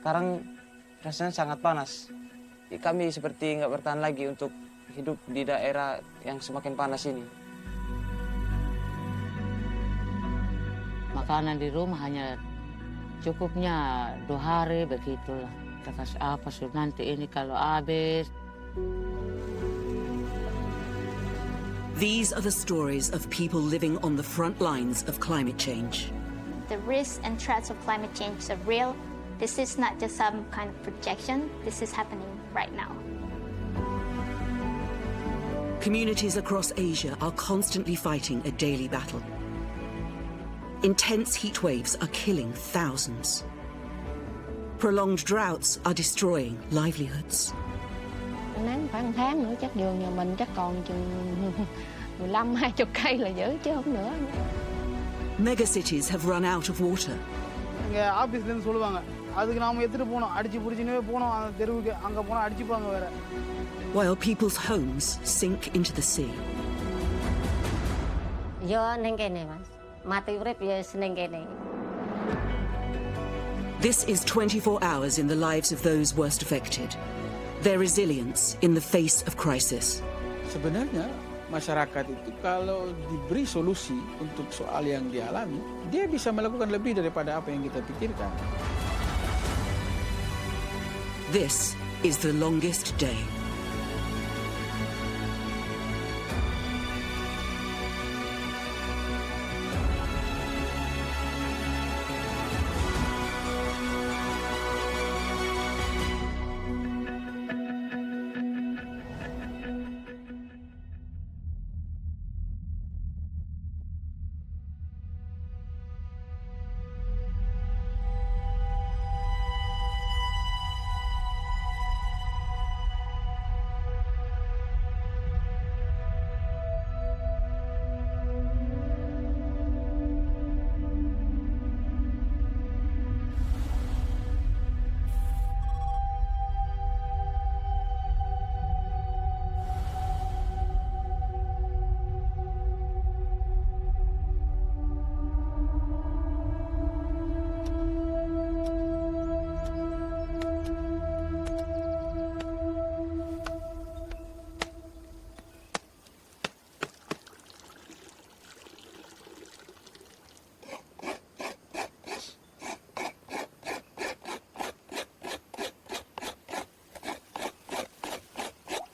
sekarang rasanya sangat panas. Kami seperti nggak bertahan lagi untuk hidup di daerah yang semakin panas ini. Makanan di rumah hanya cukupnya 2 hari begitulah. Kita kasih apa nanti ini kalau habis. These are the stories of people living on the front lines of climate change. The risks and threats of climate change are real. This is not just some kind of projection. This is happening right now. Communities across Asia are constantly fighting a daily battle. Intense heat waves are killing thousands. Prolonged droughts are destroying livelihoods. Nắng khoảng tháng nữa chắc vườn nhà mình chắc còn chừng 15-20 cây là giữ chứ không nữa. Megacities have run out of water. இங்க ஆபீஸ்ல இருந்து சொல்லுவாங்க அதுக்கு நாம எடுத்துட்டு போறோம் அடிச்சு புடிச்சினே போறோம் அந்த தெருவுக்கு அங்க போனா அடிச்சுப்பாங்க வேற. While people's homes sink into the sea. Yo neng kene Mas. Mati urip ya seneng kene. This is 24 hours in the lives of those worst affected. Their resilience in the face of crisis. Sebenarnya masyarakat itu kalau diberi solusi untuk soal yang dialami, dia bisa melakukan lebih daripada apa yang kita pikirkan. This is the longest day.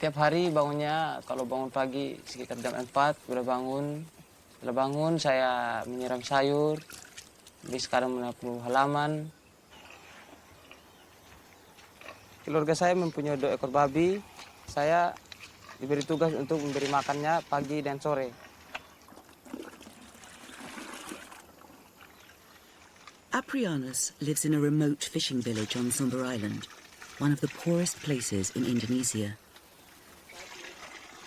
Tiap hari bangunnya, kalau bangun pagi sekitar jam 4, udah bangun. Setelah bangun, saya menyiram sayur. Habis sekarang menyapu halaman. Keluarga saya mempunyai 2 ekor babi. Saya diberi tugas untuk memberi makannya pagi dan sore. Aprianus lives in a remote fishing village on Sumber Island, one of the poorest places in Indonesia.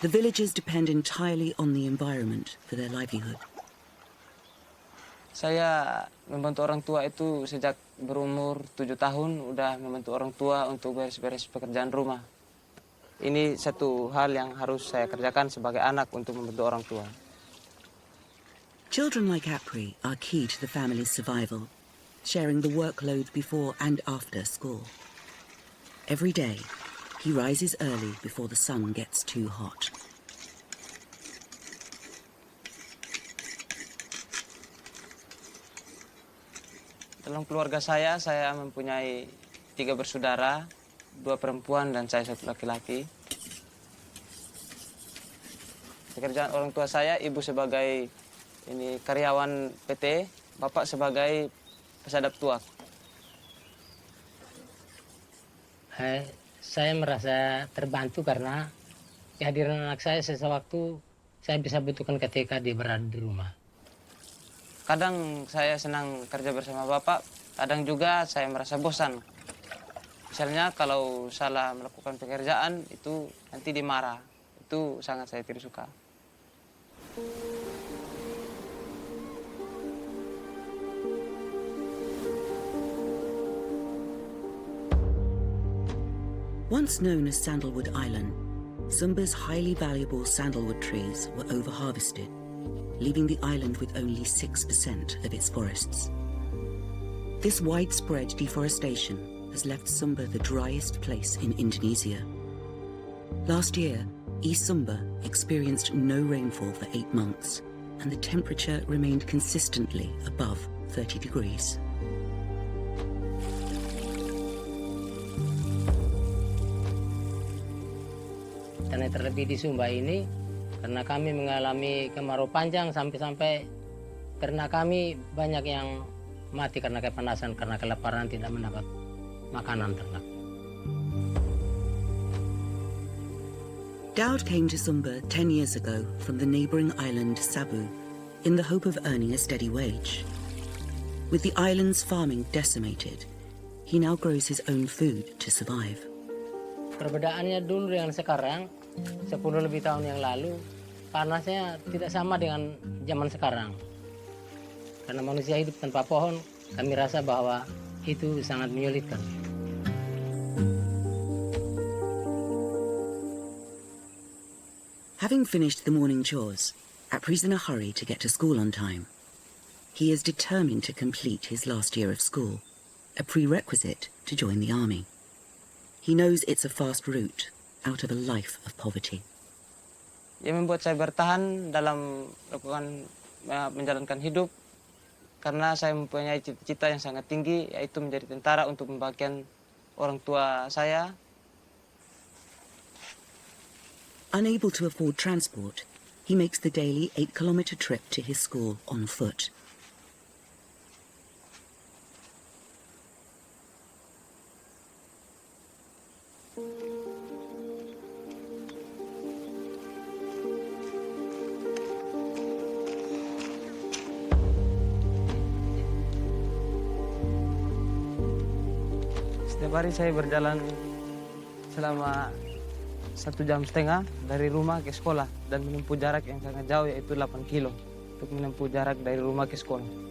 The villagers depend entirely on the environment for their livelihood. Saya membantu orang tua itu sejak berumur 7 tahun, udah membantu orang tua untuk beres-beres pekerjaan rumah. Ini satu hal yang harus saya kerjakan sebagai anak untuk membantu orang tua. Children like Apri are key to the family's survival, sharing the workload before and after school. Every day, he rises early before the sun gets too hot. Dalam keluarga saya mempunyai 3 bersaudara, 2 perempuan dan saya 1 laki-laki. Pekerjaan orang tua saya, ibu sebagai karyawan PT, bapak sebagai pesadap tuak. Saya merasa terbantu karena kehadiran anak saya sewaktu saya bisa butuhkan ketika dia berada di rumah. Kadang saya senang kerja bersama bapak, kadang juga saya merasa bosan. Misalnya kalau salah melakukan pekerjaan itu nanti dimarah. Itu sangat saya tidak suka. Once known as Sandalwood Island, Sumba's highly valuable sandalwood trees were over-harvested, leaving the island with only 6% of its forests. This widespread deforestation has left Sumba the driest place in Indonesia. Last year, East Sumba experienced no rainfall for 8 months, and the temperature remained consistently above 30 degrees. Dan terlebih di Sumba ini, karena kami mengalami kemarau panjang sampai-sampai ternak kami banyak yang mati karena kepanasan, karena kelaparan, tidak mendapat makanan ternak. Dowd came to Sumba 10 years ago from the neighbouring island Sabu in the hope of earning a steady wage. With the island's farming decimated, he now grows his own food to survive. Perbedaannya dulu dengan sekarang, 10 lebih tahun yang lalu, panasnya tidak sama dengan zaman sekarang. Karena manusia hidup tanpa pohon, kami rasa bahwa itu sangat menyulitkan. Having finished the morning chores, Apri's in a hurry to get to school on time. He is determined to complete his last year of school, a prerequisite to join the army. He knows it's a fast route out of a life of poverty. Ia membuat saya bertahan dalam menjalankan hidup karena saya mempunyai cita-cita yang sangat tinggi, yaitu menjadi tentara untuk membagikan orang tua saya. Unable to afford transport, he makes the daily 8-kilometer trip to his school on foot. Setiap hari saya berjalan selama 1,5 jam dari rumah ke sekolah dan menempuh jarak yang sangat jauh, yaitu 8 kilo untuk menempuh jarak dari rumah ke sekolah.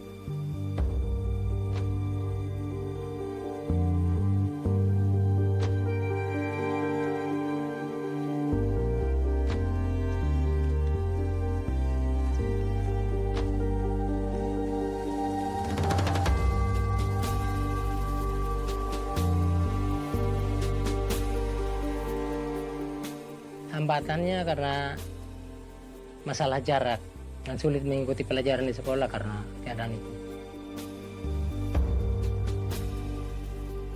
Hambatannya karena masalah jarak dan sulit mengikuti pelajaran di sekolah karena keadaan itu.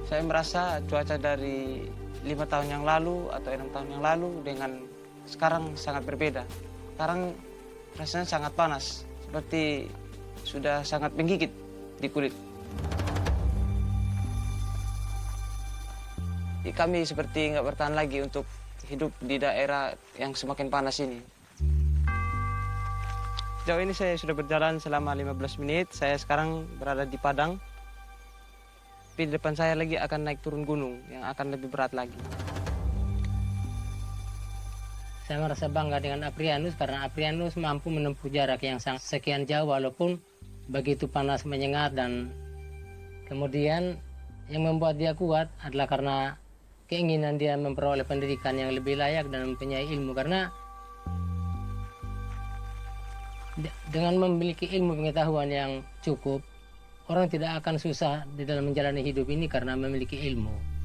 Saya merasa cuaca dari 5 tahun yang lalu atau 6 tahun yang lalu dengan sekarang sangat berbeda. Sekarang rasanya sangat panas, seperti sudah sangat menggigit di kulit. Kami seperti nggak bertahan lagi untuk hidup di daerah yang semakin panas ini. Sejauh ini saya sudah berjalan selama 15 menit. Saya sekarang berada di Padang. Tapi di depan saya lagi akan naik turun gunung yang akan lebih berat lagi. Saya merasa bangga dengan Aprianus karena Aprianus mampu menempuh jarak yang sekian jauh walaupun begitu panas menyengat, dan kemudian yang membuat dia kuat adalah karena keinginan dia memperoleh pendidikan yang lebih layak dan mempunyai ilmu, karena dengan memiliki ilmu pengetahuan yang cukup, orang tidak akan susah di dalam menjalani hidup ini karena memiliki ilmu.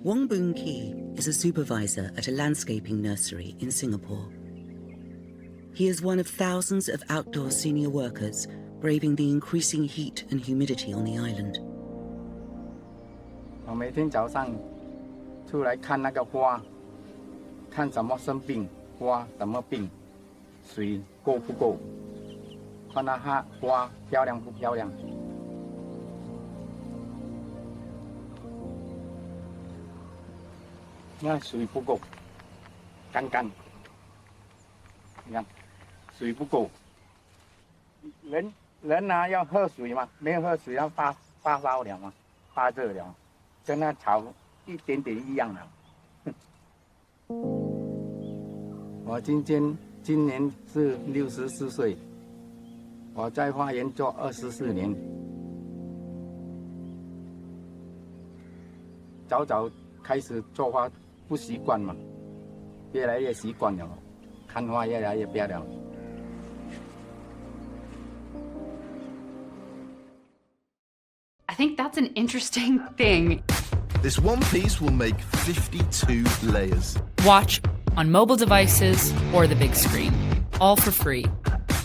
Wong Boon Ki is a supervisor at a landscaping nursery in Singapore. He is one of thousands of outdoor senior workers braving the increasing heat and humidity on the island. 我每天早上出来看那个花，看什么生病，花什么病，水够不够，看那花漂亮不漂亮。你看水不够，干。你看水不够，人啊要喝水嘛，没有喝水要发发烧了嘛，发热了，跟那草一点点一样了。我今年是64岁，我在花园做24年，早早开始做花不习惯嘛，越来越习惯了，看花越来越漂亮。I think that's an interesting thing. This one piece will make 52 layers. Watch on mobile devices or the big screen. All for free.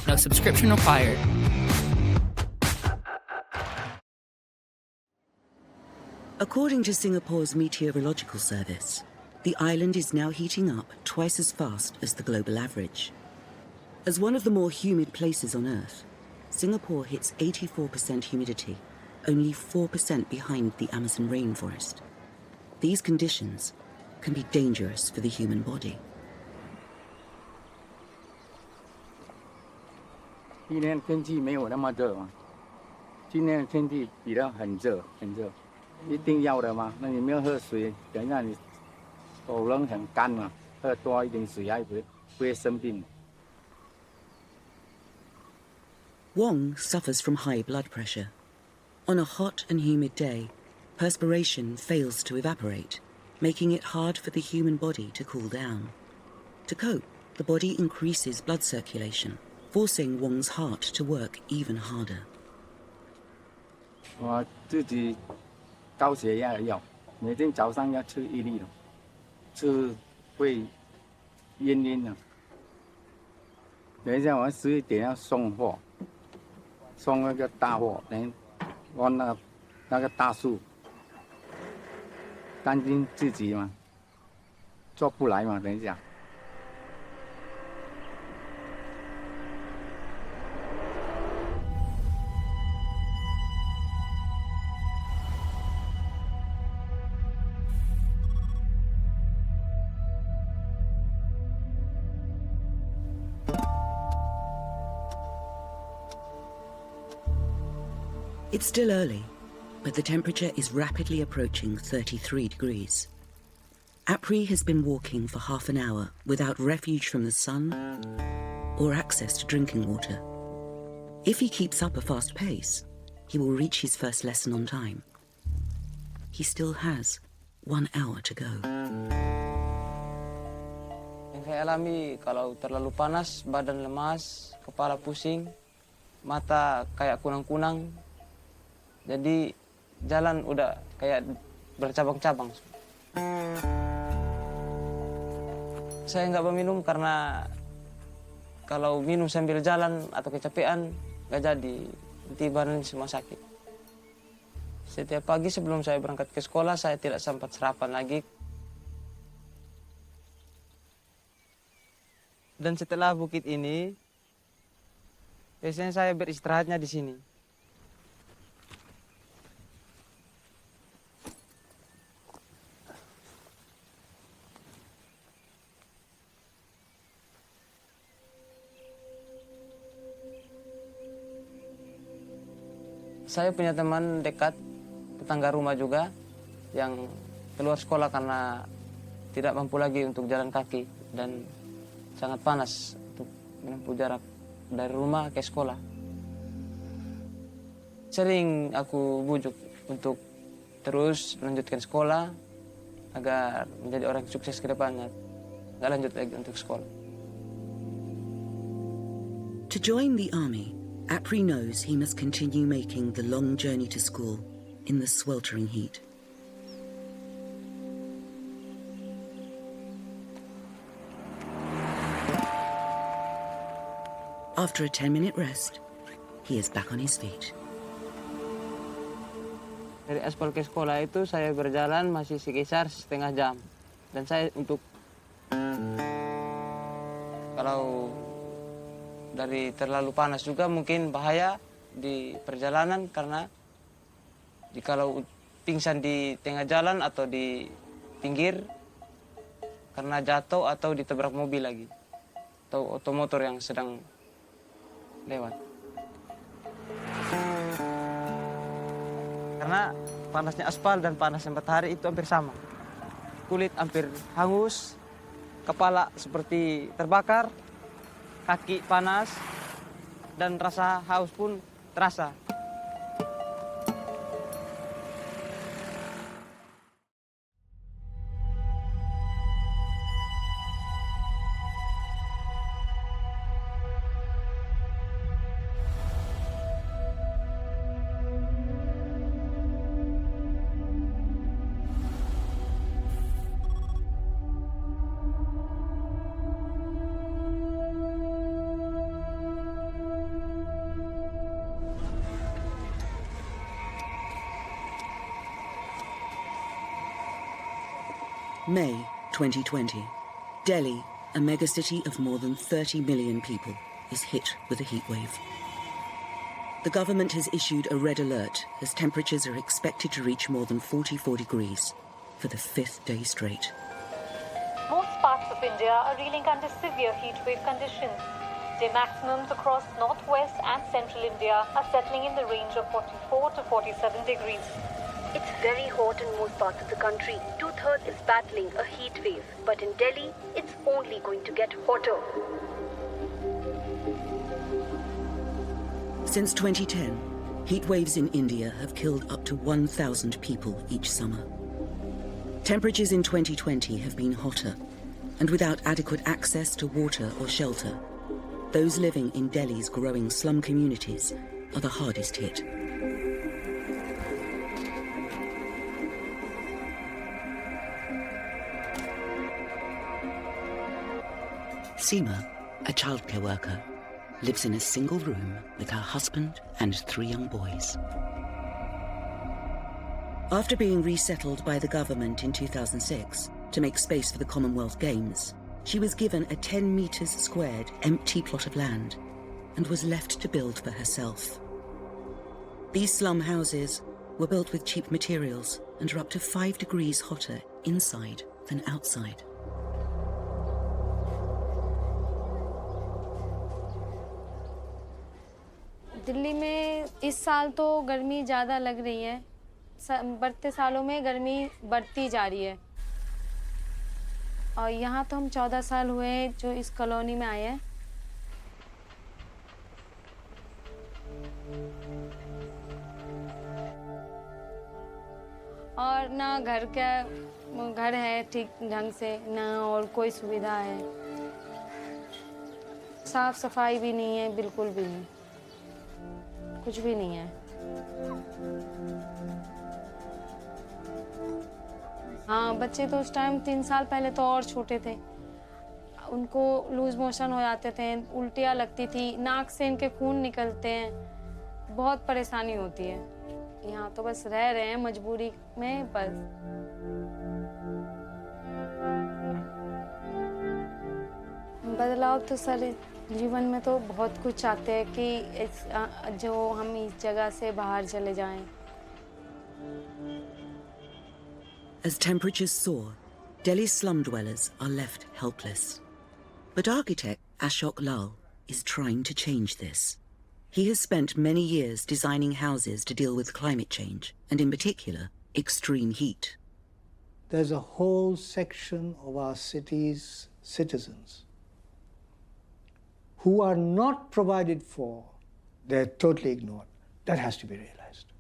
No subscription required. According to Singapore's Meteorological Service, the island is now heating up twice as fast as the global average. As one of the more humid places on Earth, Singapore hits 84% humidity, only 4% behind the Amazon rainforest. These conditions can be dangerous for the human body. 今年天气没有那么热嘛，今年的天气比较很热，一定要的嘛。那你没有喝水，等一下你喉咙很干嘛，喝多一点水还不会生病。Wong suffers from high blood pressure. On a hot and humid day, perspiration fails to evaporate, making it hard for the human body to cool down. To cope, the body increases blood circulation, forcing Wong's heart to work even harder. 我自己高血压的药，每天早上要吃1粒，吃会晕晕的。等一下我11点要送货，送那个大货，等往那个大树，担心自己嘛，做不来嘛，等一下。It's still early, but the temperature is rapidly approaching 33 degrees. Apri has been walking for half an hour without refuge from the sun or access to drinking water. If he keeps up a fast pace, he will reach his first lesson on time. He still has 1 hour to go. Yang saya alami kalau terlalu panas, badan lemas, kepala pusing, mata kayak kunang-kunang. Jadi jalan udah kayak bercabang-cabang. Saya nggak meminum karena kalau minum sambil jalan atau kecapean nggak jadi, nanti badan semua sakit. Setiap pagi sebelum saya berangkat ke sekolah saya tidak sempat sarapan lagi. Dan setelah bukit ini, biasanya saya beristirahatnya di sini. Saya punya teman dekat, tetangga rumah juga, yang keluar sekolah karena tidak mampu lagi untuk jalan kaki dan sangat panas untuk menempuh jarak dari rumah ke sekolah. Sering aku bujuk untuk terus melanjutkan sekolah agar menjadi orang sukses ke depannya, nggak lanjut lagi untuk sekolah. To join the army, Apri knows he must continue making the long journey to school in the sweltering heat. After a 10-minute rest, he is back on his feet. Dari aspal ke sekolah itu saya berjalan masih sekitar setengah jam. Dan saya untuk kalau dari terlalu panas juga mungkin bahaya di perjalanan karena kalau pingsan di tengah jalan atau di pinggir karena jatuh atau ditabrak mobil lagi atau otomotor yang sedang lewat. Karena panasnya aspal dan panasnya matahari itu hampir sama. Kulit hampir hangus, kepala seperti terbakar, kaki panas, dan rasa haus pun terasa. May 2020. Delhi, a megacity of more than 30 million people, is hit with a heatwave. The government has issued a red alert as temperatures are expected to reach more than 44 degrees for the 5th day straight. Most parts of India are reeling under severe heatwave conditions. Day maximums across northwest and central India are settling in the range of 44 to 47 degrees. It's very hot in most parts of the country. Two-thirds is battling a heat wave. But in Delhi, it's only going to get hotter. Since 2010, heat waves in India have killed up to 1,000 people each summer. Temperatures in 2020 have been hotter, and without adequate access to water or shelter, those living in Delhi's growing slum communities are the hardest hit. Seema, a childcare worker, lives in a single room with her husband and 3 young boys. After being resettled by the government in 2006 to make space for the Commonwealth Games, she was given a 10 meters squared empty plot of land and was left to build for herself. These slum houses were built with cheap materials and are up to 5 degrees hotter inside than outside. Delhi में इस साल तो गर्मी ज़्यादा लग रही है। बढ़ते सालों में गर्मी बढ़ती जा रही है। और यहाँ तो हम 14 साल हुए जो इस कॉलोनी में आए हैं। और ना घर है ठीक ढंग से, ना और कोई सुविधा है। साफ सफाई भी नहीं है, बिल्कुल भी नहीं, कुछ भी नहीं है। हाँ, बच्चे तो उस टाइम 3 साल पहले तो और छोटे थे, उनको लूज मोशन हो जाते थे, उल्टियाँ लगती थी, नाक से इनके खून निकलते हैं, बहुत परेशानी होती है। यहाँ तो बस रह रहे हैं मजबूरी में बस। बदलाव तो सर जीवन में तो बहुत कुछ चाहते हैं कि जो हम इस जगह से बाहर चले जाएं। As temperatures soar, Delhi's slum dwellers are left helpless. But architect Ashok Lal is trying to change this. He has spent many years designing houses to deal with climate change, and in particular, extreme heat. There's a whole section of our city's citizens who are not provided for. They're totally ignored. That has to be realized.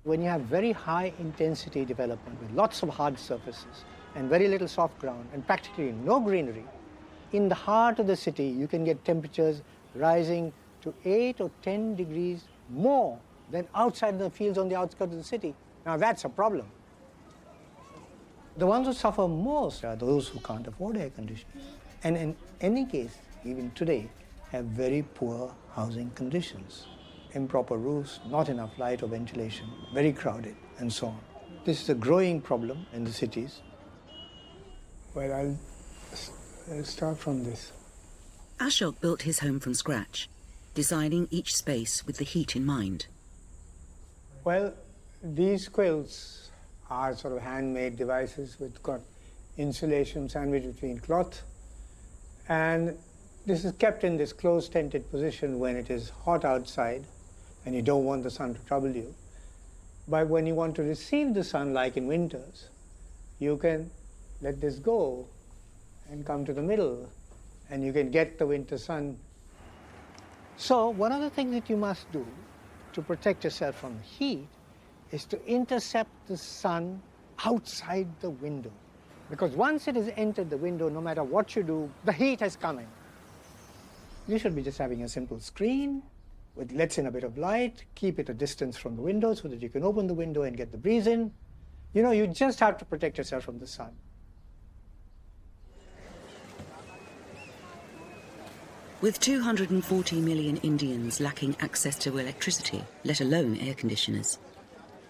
When you have very high intensity development with lots of hard surfaces and very little soft ground and practically no greenery, in the heart of the city you can get temperatures rising to 8 or 10 degrees more than outside the fields on the outskirts of the city. Now that's a problem. The ones who suffer most are those who can't afford air conditioning. And in any case, even today, have very poor housing conditions. Improper roofs, not enough light or ventilation, very crowded, and so on. This is a growing problem in the cities. Well, I'll start from this. Ashok built his home from scratch, designing each space with the heat in mind. Well, these quilts are sort of handmade devices which got insulation sandwiched between cloth, and this is kept in this closed tented position when it is hot outside and you don't want the sun to trouble you. But when you want to receive the sun, like in winters, you can let this go and come to the middle, and you can get the winter sun. So one of the things that you must do to protect yourself from heat is to intercept the sun outside the window. Because once it has entered the window, no matter what you do, the heat has come in. You should be just having a simple screen with lets in a bit of light, keep it a distance from the window so that you can open the window and get the breeze in. You know, you just have to protect yourself from the sun. With 240 million Indians lacking access to electricity, let alone air conditioners,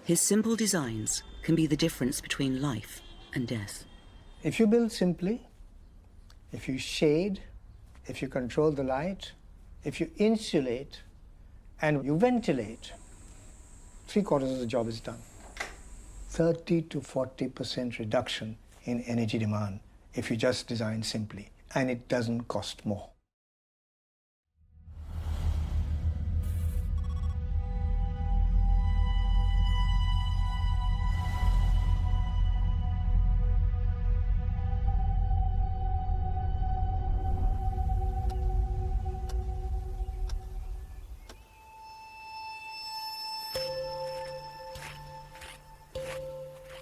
his simple designs can be the difference between life and death. If you build simply, if you shade, if you control the light, if you insulate, and you ventilate, 3/4 of the job is done. 30 to 40% reduction in energy demand if you just design simply, and it doesn't cost more.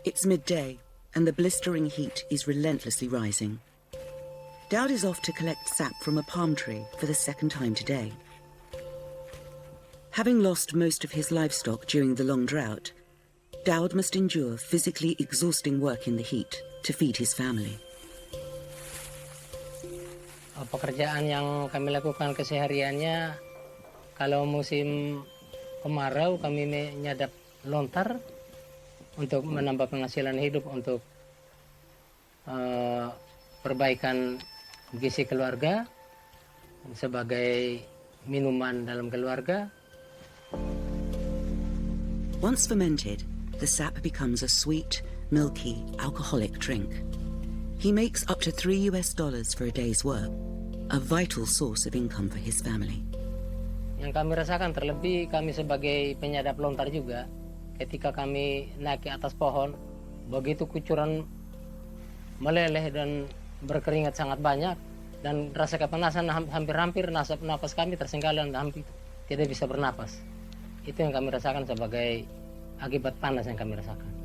It's midday, and the blistering heat is relentlessly rising. Dowd is off to collect sap from a palm tree for the second time today. Having lost most of his livestock during the long drought, Dowd must endure physically exhausting work in the heat to feed his family. Pekerjaan yang kami lakukan kesehariannya, kalau musim kemarau kami menyadap lontar untuk menambah penghasilan hidup untuk perbaikan gizi keluarga sebagai minuman dalam keluarga. Once fermented, the sap becomes a sweet, milky, alcoholic drink. He makes up to $3 for a day's work, a vital source of income for his family. Yang kami rasakan terlebih kami sebagai penyadap lontar juga. Ketika kami naik ke atas pohon, begitu kucuran meleleh dan berkeringat sangat banyak, dan rasa kepanasan hampir-hampir nafas kami tersenggalan dan hampir tidak bisa bernapas. Itu yang kami rasakan sebagai akibat panas yang kami rasakan.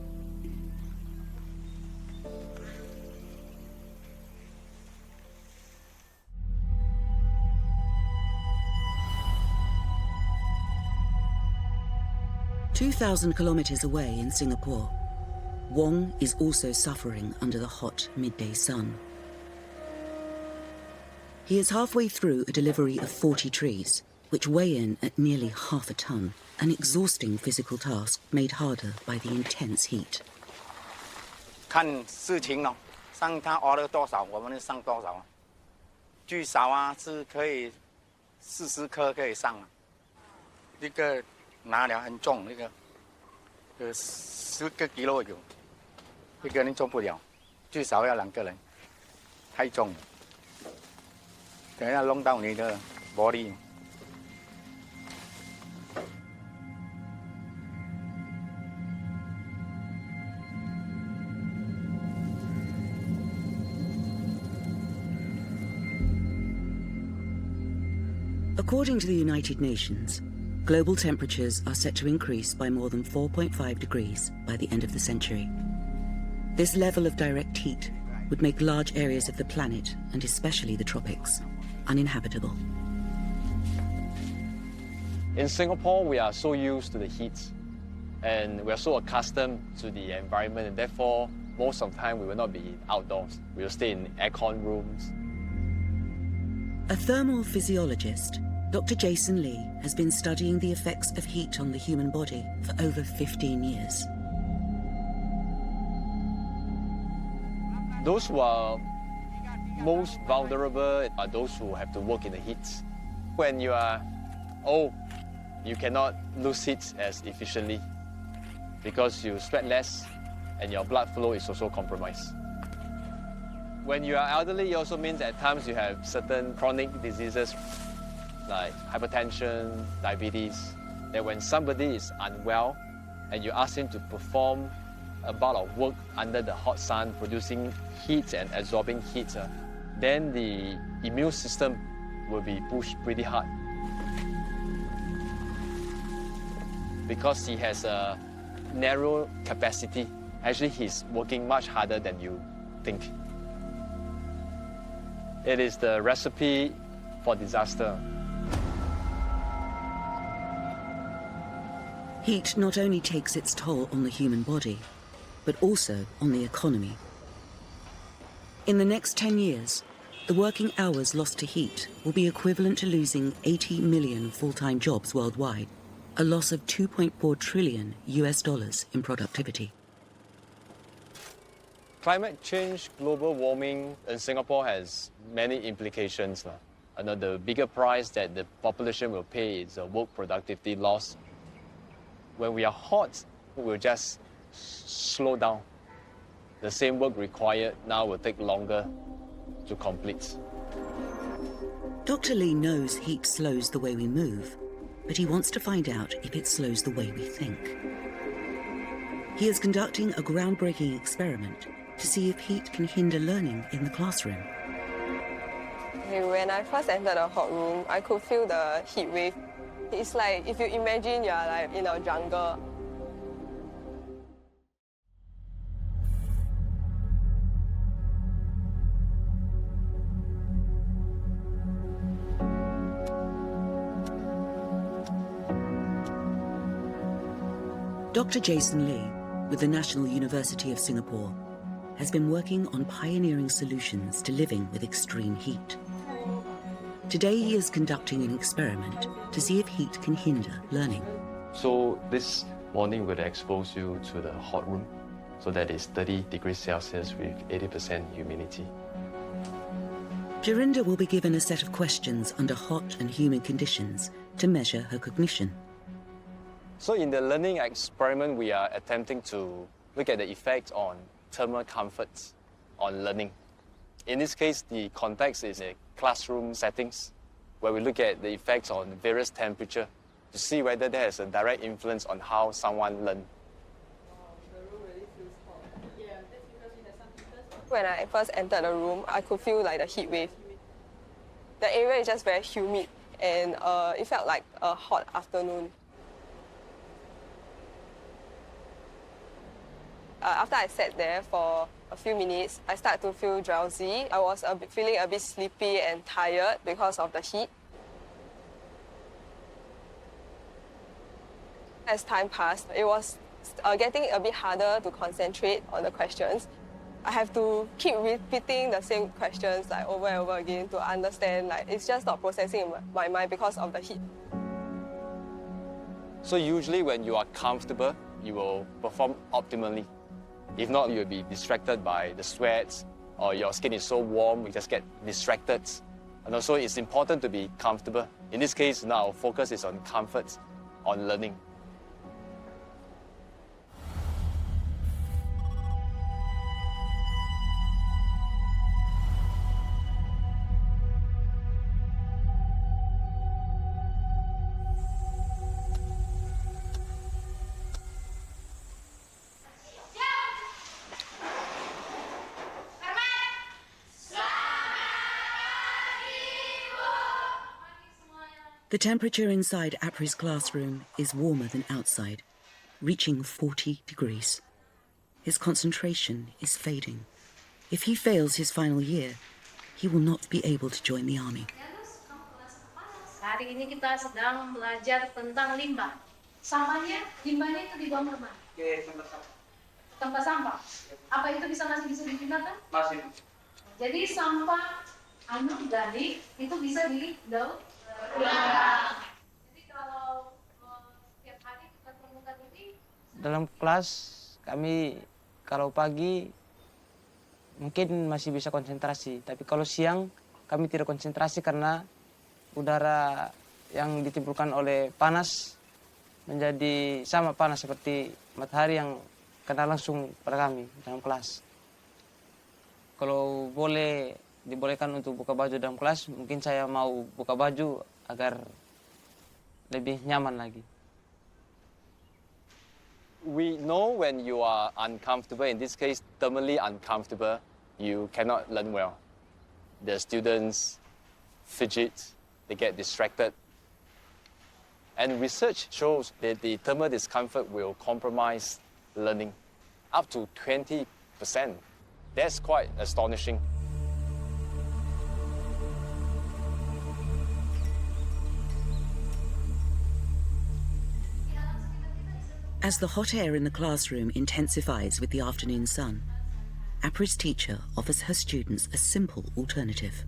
"2,000 kilometers away in Singapore, Wong is also suffering under the hot midday sun. He is halfway through a delivery of 40 trees, which weigh in at nearly half a ton, an exhausting physical task made harder by the intense heat. 看事情哦，上他熬了多少，我们就上多少。最少啊是可以40颗可以上啊。这个拿了很重，那个10个kg有，一个人做不了，最少要2个人，太重了，等下弄到你的body。According to the United Nations, global temperatures are set to increase by more than 4.5 degrees by the end of the century. This level of direct heat would make large areas of the planet, and especially the tropics, uninhabitable. In Singapore, we are so used to the heat, and we are so accustomed to the environment, and therefore, most of the time we will not be outdoors. We will stay in aircon rooms. A thermal physiologist, Dr. Jason Lee has been studying the effects of heat on the human body for over 15 years. Those who are most vulnerable are those who have to work in the heat. When you are old, you cannot lose heat as efficiently because you sweat less and your blood flow is also compromised. When you are elderly, it also means at times you have certain chronic diseases like hypertension, diabetes, that when somebody is unwell and you ask him to perform a bout of work under the hot sun, producing heat and absorbing heat, then the immune system will be pushed pretty hard. Because he has a narrow capacity, actually he's working much harder than you think. It is the recipe for disaster. Heat not only takes its toll on the human body, but also on the economy. In the next 10 years, the working hours lost to heat will be equivalent to losing 80 million full-time jobs worldwide, a loss of $2.4 trillion in productivity. Climate change, global warming in Singapore has many implications. The bigger price that the population will pay is work productivity loss. When we are hot, we'll just slow down. The same work required now will take longer to complete. Dr. Lee knows heat slows the way we move, but he wants to find out if it slows the way we think. He is conducting a groundbreaking experiment to see if heat can hinder learning in the classroom. When I first entered the hot room, I could feel the heat wave. It's like if you imagine you're like in a jungle. Dr. Jason Lee, with the National University of Singapore, has been working on pioneering solutions to living with extreme heat. Today he is conducting an experiment to see if heat can hinder learning. So this morning we'll expose you to the hot room. So that is 30 degrees Celsius with 80% humidity. Jorinda will be given a set of questions under hot and humid conditions to measure her cognition. So in the learning experiment, we are attempting to look at the effect on thermal comfort on learning. In this case, the context is a classroom settings where we look at the effects on various temperature to see whether there is a direct influence on how someone learns. When I first entered the room, I could feel like the heat wave. The area is just very humid and it felt like a hot afternoon. After I sat there for a few minutes, I started to feel drowsy. I was feeling a bit sleepy and tired because of the heat. As time passed, it was getting a bit harder to concentrate on the questions. I have to keep repeating the same questions like over and over again to understand. Like it's just not processing in my mind because of the heat. So usually when you are comfortable, you will perform optimally. If not, you'll be distracted by the sweat, or your skin is so warm, you just get distracted. And also, it's important to be comfortable. In this case, now our focus is on comfort, on learning. The temperature inside Apri's classroom is warmer than outside, reaching 40 degrees. His concentration is fading. If he fails his final year, he will not be able to join the army. Hari ini kita sedang belajar tentang limbah. Limbahnya itu dibuang kemana? Ke tempat sampah. Apa itu masih bisa digunakan? Masih. Jadi sampah anorganik itu bisa didaur. Jadi kalau setiap hari kita temukan ini. Dalam kelas kami kalau pagi mungkin masih bisa konsentrasi, tapi kalau siang kami tidak konsentrasi karena udara yang ditimbulkan oleh panas menjadi sama panas seperti matahari yang kena langsung pada kami dalam kelas. Kalau dibolehkan untuk buka baju dalam kelas, mungkin saya mau buka baju agar lebih nyaman lagi. We know when you are uncomfortable, in this case, thermally uncomfortable, you cannot learn well. The students fidget, they get distracted. And research shows that the thermal discomfort will compromise learning up to 20%. That's quite astonishing. As the hot air in the classroom intensifies with the afternoon sun, Apri's teacher offers her students a simple alternative.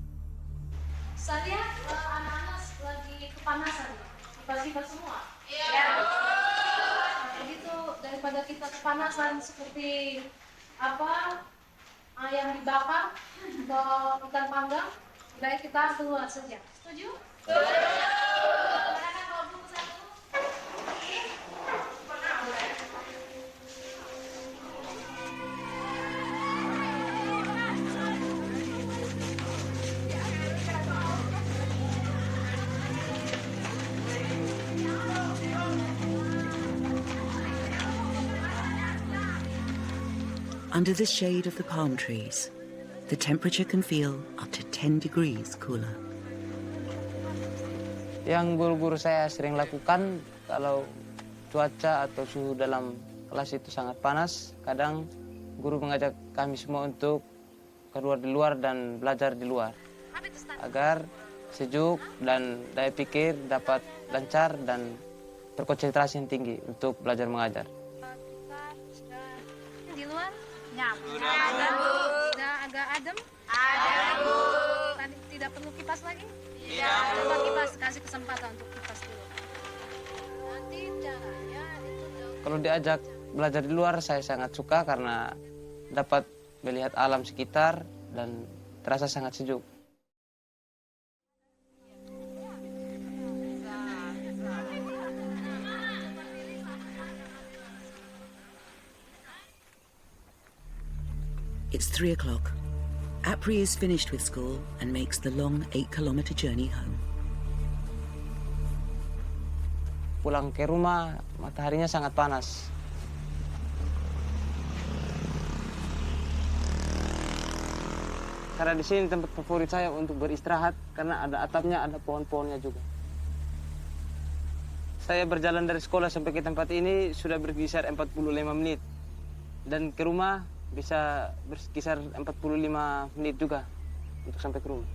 Saya anak-anak lagi kepanasan, kipas-kipas semua. Begitu daripada kita kepanasan seperti ayam dibakar atau ikan panggang, baik kita keluar saja. Setuju? Under the shade of the palm trees, the temperature can feel up to 10 degrees cooler. Yang guru-guru saya sering lakukan kalau cuaca atau suhu dalam kelas itu sangat panas, kadang guru mengajak kami semua untuk keluar di luar dan belajar di luar agar sejuk dan daya pikir dapat lancar dan berkonsentrasi yang tinggi untuk belajar mengajar. Di luar sudah agak adem? Adem, Bu. Tadi tidak perlu kipas lagi? Tidak. Coba kipas, kasih kesempatan untuk kipas dulu. Nanti caranya itu... Kalau diajak belajar di luar saya sangat suka karena dapat melihat alam sekitar dan terasa sangat sejuk. It's 3 o'clock. Apri is finished with school and makes the long 8-kilometer journey home. Pulang ke rumah, mataharinya sangat panas. Karena di sini tempat favorit saya untuk beristirahat karena ada atapnya, ada pohon-pohonnya juga. Saya berjalan dari sekolah sampai ke tempat ini sudah berkisar 45 menit. Dan ke rumah bisa berkisar 45 menit juga untuk sampai ke rumah.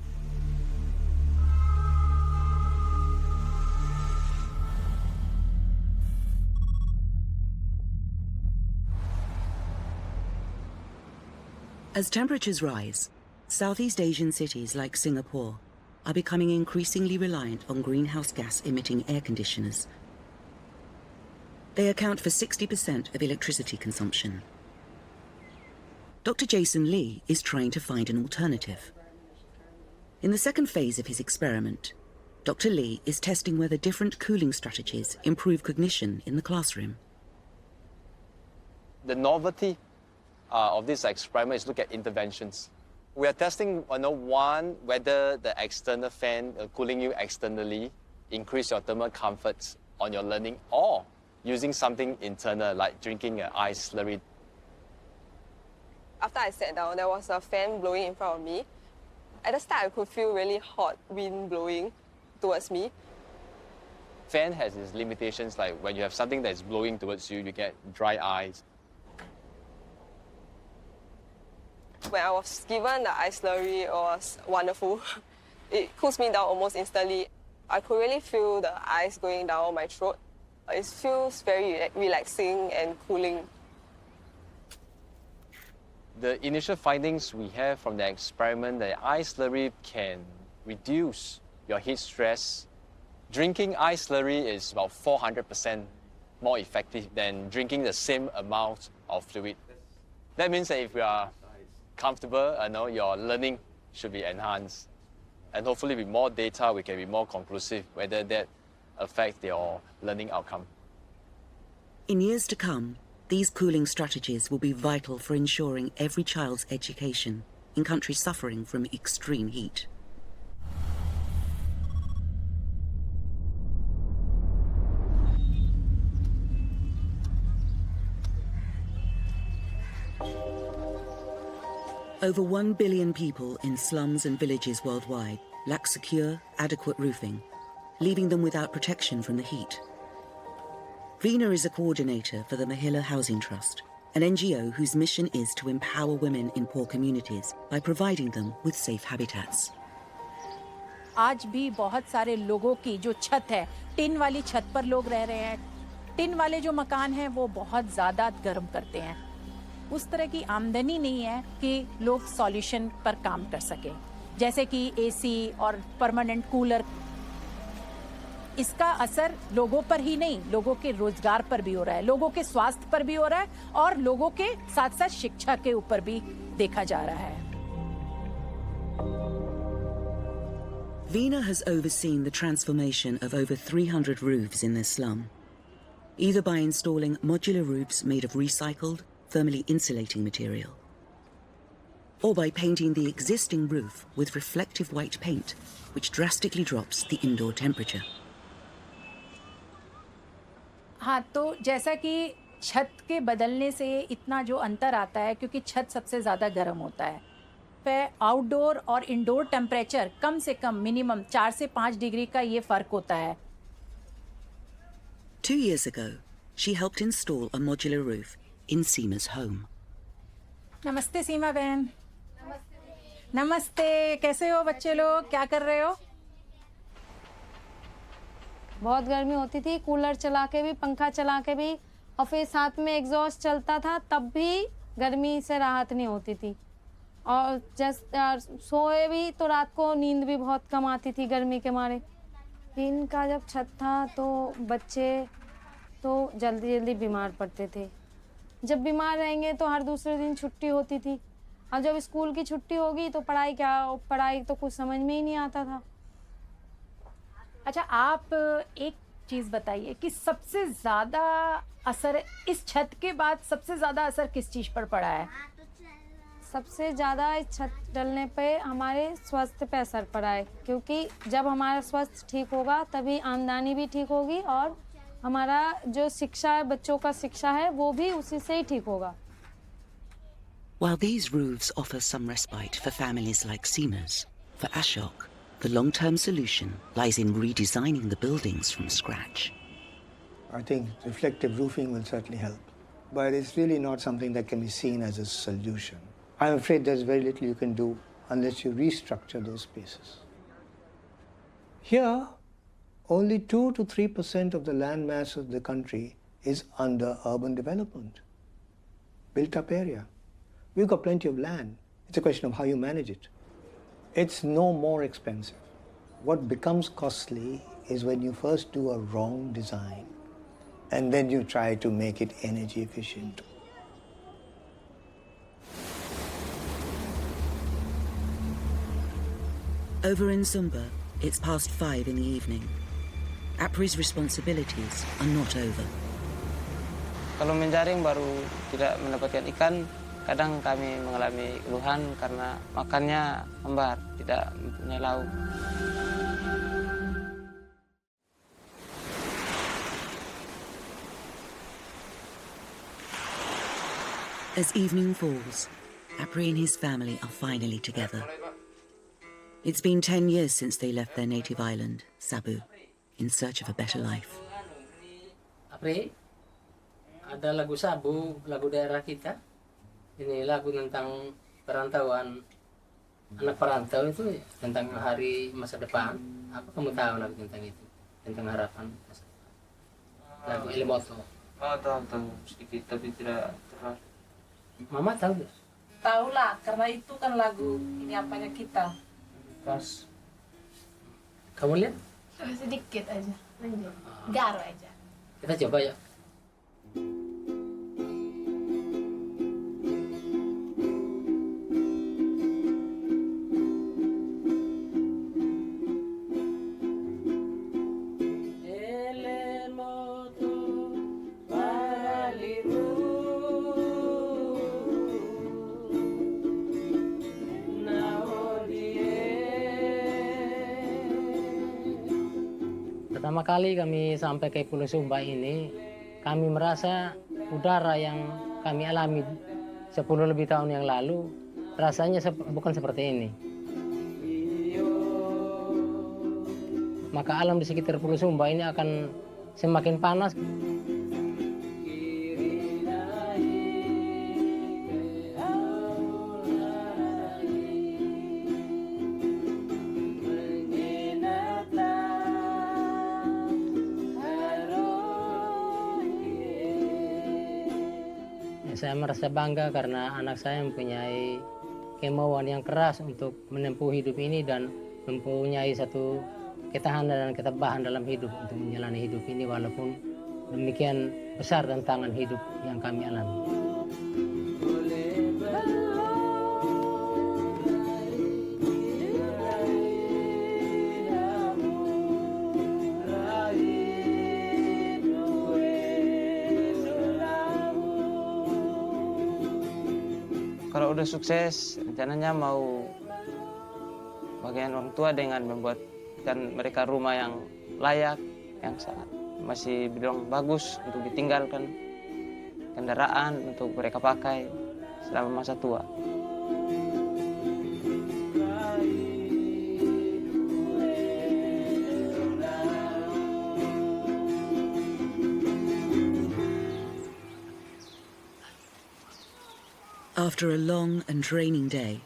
As temperatures rise, Southeast Asian cities like Singapore are becoming increasingly reliant on greenhouse gas-emitting air conditioners. They account for 60% of electricity consumption. Dr. Jason Lee is trying to find an alternative. In the second phase of his experiment, Dr. Lee is testing whether different cooling strategies improve cognition in the classroom. The novelty of this experiment is look at interventions. We are testing, one, whether the external fan cooling you externally increase your thermal comforts on your learning, or using something internal like drinking an ice slurry. After I sat down, there was a fan blowing in front of me. At the start, I could feel really hot wind blowing towards me. Fan has its limitations, like when you have something that's blowing towards you, you get dry eyes. When I was given the ice slurry, it was wonderful. It cools me down almost instantly. I could really feel the ice going down my throat. It feels very relaxing and cooling. The initial findings we have from the experiment, the ice slurry can reduce your heat stress. Drinking ice slurry is about 400% more effective than drinking the same amount of fluid. That means that if you are comfortable, your learning should be enhanced. And hopefully with more data, we can be more conclusive whether that affects your learning outcome. In years to come, these cooling strategies will be vital for ensuring every child's education in countries suffering from extreme heat. Over 1 billion people in slums and villages worldwide lack secure, adequate roofing, leaving them without protection from the heat. Veena is a coordinator for the Mahila Housing Trust, an NGO whose mission is to empower women in poor communities by providing them with safe habitats. आज भी बहुत सारे लोगों की जो छत है, tin वाली छत पर लोग रह रहे हैं। टिन वाले जो मकान हैं वो बहुत ज़्यादा गर्म करते हैं। उस तरह की आमदनी नहीं है कि लोग सॉल्यूशन पर काम कर सकें, जैसे कि एसी और परमानेंट कूलर। इसका असर लोगों पर ही नहीं, लोगों के रोजगार पर भी हो रहा है, लोगों के स्वास्थ्य पर भी हो रहा है और लोगों के साथ साथ शिक्षा के ऊपर भी देखा जा रहा है। Veena has overseen the transformation of over 300 roofs in this slum, either by installing modular roofs made of recycled, thermally insulating material, or by painting the existing roof with reflective white paint, which drastically drops the indoor temperature. हाँ, तो जैसा कि छत के बदलने से इतना जो अंतर आता है, क्योंकि छत सबसे ज़्यादा गर्म होता है, फिर आउटडोर और इंडोर टेम्परेचर कम से कम मिनिमम 4 से 5 डिग्री का ये फ़र्क होता है। 2 years ago, she helped install a modular roof in Seema's home. नमस्ते सीमा बहन। नमस्ते, कैसे हो बच्चे लोग, क्या कर रहे हो? बहुत गर्मी होती थी, कूलर चला के भी, पंखा चला के भी, और फिर साथ में एग्जॉस्ट चलता था, तब भी गर्मी से राहत नहीं होती थी। और सोए भी तो रात को नींद भी बहुत कम आती थी गर्मी के मारे। टीन का जब छत था तो बच्चे तो जल्दी जल्दी बीमार पड़ते थे। जब बीमार रहेंगे तो हर दूसरे दिन छुट्टी होती थी, और जब स्कूल की छुट्टी होगी तो पढ़ाई तो कुछ समझ में ही नहीं आता था। अच्छा, आप एक चीज़ बताइए कि सबसे ज़्यादा असर इस छत के बाद सबसे ज़्यादा असर किस चीज़ पर पड़ा है? सबसे ज़्यादा इस छत डलने पे हमारे स्वास्थ्य पे असर पड़ा है, क्योंकि जब हमारा स्वास्थ्य ठीक होगा तभी आमदनी भी ठीक होगी, और हमारा जो शिक्षा है, बच्चों का शिक्षा है, वो भी उसी से ही ठीक होगा। While these roofs offer some respite for families like Seema's, for Ashok, the long-term solution lies in redesigning the buildings from scratch. I think reflective roofing will certainly help, but it's really not something that can be seen as a solution. I'm afraid there's very little you can do unless you restructure those spaces. Here, only 2 to 3% of the land mass of the country is under urban development, built-up area. We've got plenty of land. It's a question of how you manage it. It's no more expensive. What becomes costly is when you first do a wrong design and then you try to make it energy efficient. Over in Sumba, it's past 5 in the evening. Apri's responsibilities are not over. Kalau menjaring baru tidak mendapatkan ikan, kadang kami mengalami keluhan karena makannya hambar, tidak mempunyai lauk. As evening falls, Apri and his family are finally together. It's been 10 years since they left their native island, Sabu, in search of a better life. Apri, ada lagu Sabu, lagu daerah kita. Ini lagu tentang perantauan, anak perantau itu tentang hari masa depan. Apa kamu tahu lagu tentang itu? Tentang harapan masa depan. Lagu Ilmoto. Oh, tahu sedikit tapi tidak terlalu. Mama tahu nggak? Tahu lah, karena itu kan lagu ini apanya kita. Pas. Kamu lihat? Sedikit aja, lanjut. Garo aja. Kita coba ya. Pertama kali kami sampai ke Pulau Sumba ini, kami merasa udara yang kami alami 10 lebih tahun yang lalu rasanya bukan seperti ini. Maka alam di sekitar Pulau Sumba ini akan semakin panas. Saya merasa bangga karena anak saya mempunyai kemauan yang keras untuk menempuh hidup ini dan mempunyai satu ketahanan dan ketabahan dalam hidup untuk menjalani hidup ini walaupun demikian besar tantangan hidup yang kami alami. Kalau udah sukses, rencananya mau bagian orang tua dengan membuatkan mereka rumah yang layak, yang sangat masih bilang bagus untuk ditinggalkan, kendaraan untuk mereka pakai selama masa tua. After a long and draining day,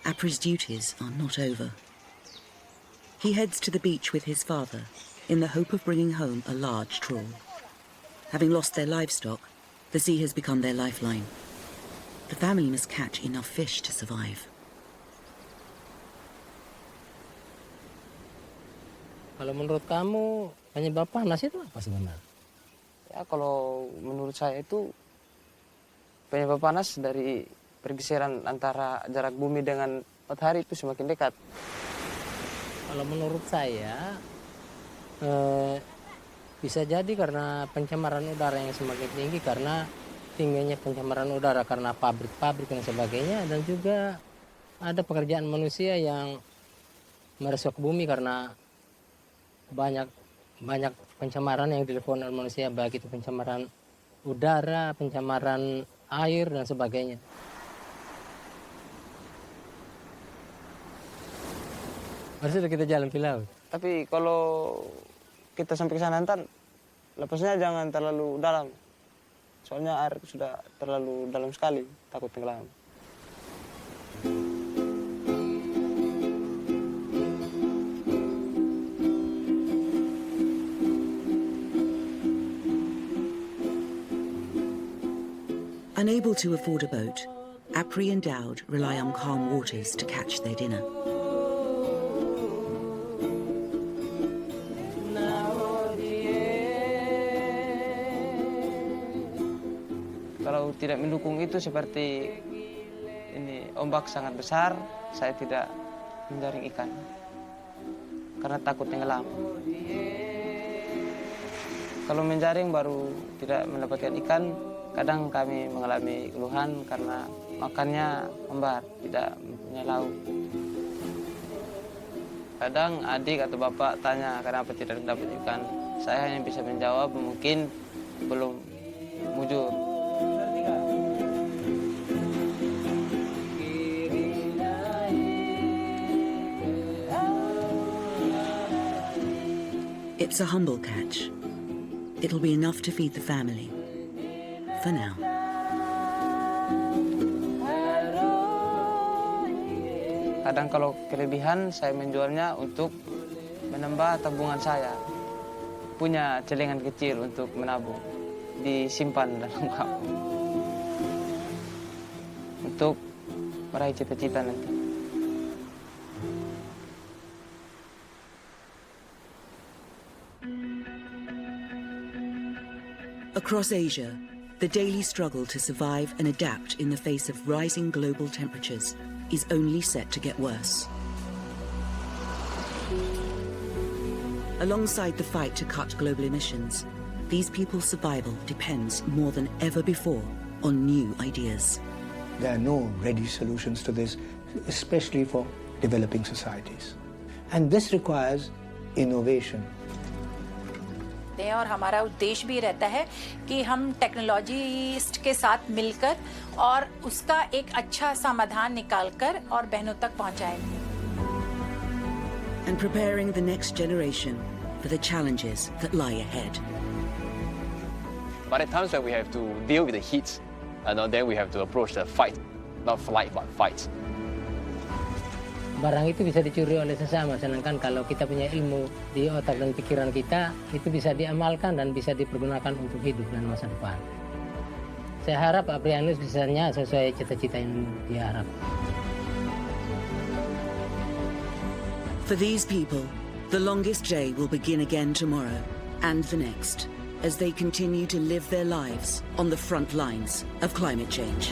Apri's duties are not over. He heads to the beach with his father in the hope of bringing home a large trawl. Having lost their livestock, the sea has become their lifeline. The family must catch enough fish to survive. Kalau menurut kamu penyebab panas itu apa sebenarnya? Ya, kalau menurut saya itu penyebab panas dari pergeseran antara jarak bumi dengan matahari itu semakin dekat. Kalau menurut saya bisa jadi karena pencemaran udara yang semakin tinggi karena tingginya pencemaran udara karena pabrik-pabrik dan sebagainya, dan juga ada pekerjaan manusia yang merusak bumi karena banyak pencemaran yang dilakukan oleh manusia, baik itu pencemaran udara, pencemaran air dan sebagainya. Harusnya kita jalan di laut. Tapi kalau kita sampai ke sana ntar, lepasnya jangan terlalu dalam. Soalnya air sudah terlalu dalam sekali, takut tenggelam. Unable to afford a boat, Apri and Dowd rely on calm waters to catch their dinner. Kalau tidak mendukung itu seperti ini, ombak sangat besar, saya tidak menjaring ikan karena takut tenggelam. Kalau menjaring baru tidak mendapatkan ikan, kadang kami mengalami keluhan karena makannya lembar, tidak mempunyai lauk. Kadang adik atau bapak tanya kenapa tidak dapat ikan. Saya hanya bisa menjawab mungkin belum mujur. It's a humble catch. It'll be enough to feed the family. For now. Kadang kalau kelebihan saya menjualnya untuk menambah tabungan saya. Punya celengan kecil untuk menabung, disimpan dalam kampung. Untuk meraih cita-cita nanti. Across Asia, the daily struggle to survive and adapt in the face of rising global temperatures is only set to get worse. Alongside the fight to cut global emissions, these people's survival depends more than ever before on new ideas. There are no ready solutions to this, especially for developing societies. And this requires innovation. सकते हैं और हमारा उद्देश्य भी रहता है कि हम टेक्नोलॉजिस्ट के साथ मिलकर और उसका एक अच्छा समाधान निकालकर और बहनों तक पहुंचाएं। And preparing the next generation for the challenges that lie ahead. But at times when we have to deal with the heat, then we have to approach the fight, not flight but fight. Barang itu bisa dicuri oleh sesama, sedangkan kalau kita punya ilmu di otak dan pikiran kita, itu bisa diamalkan dan bisa dipergunakan untuk hidup dan masa depan. Saya harap Aprianus bisanya sesuai cita-cita yang dia harap. For these people, the longest day will begin again tomorrow and the next, as they continue to live their lives on the front lines of climate change.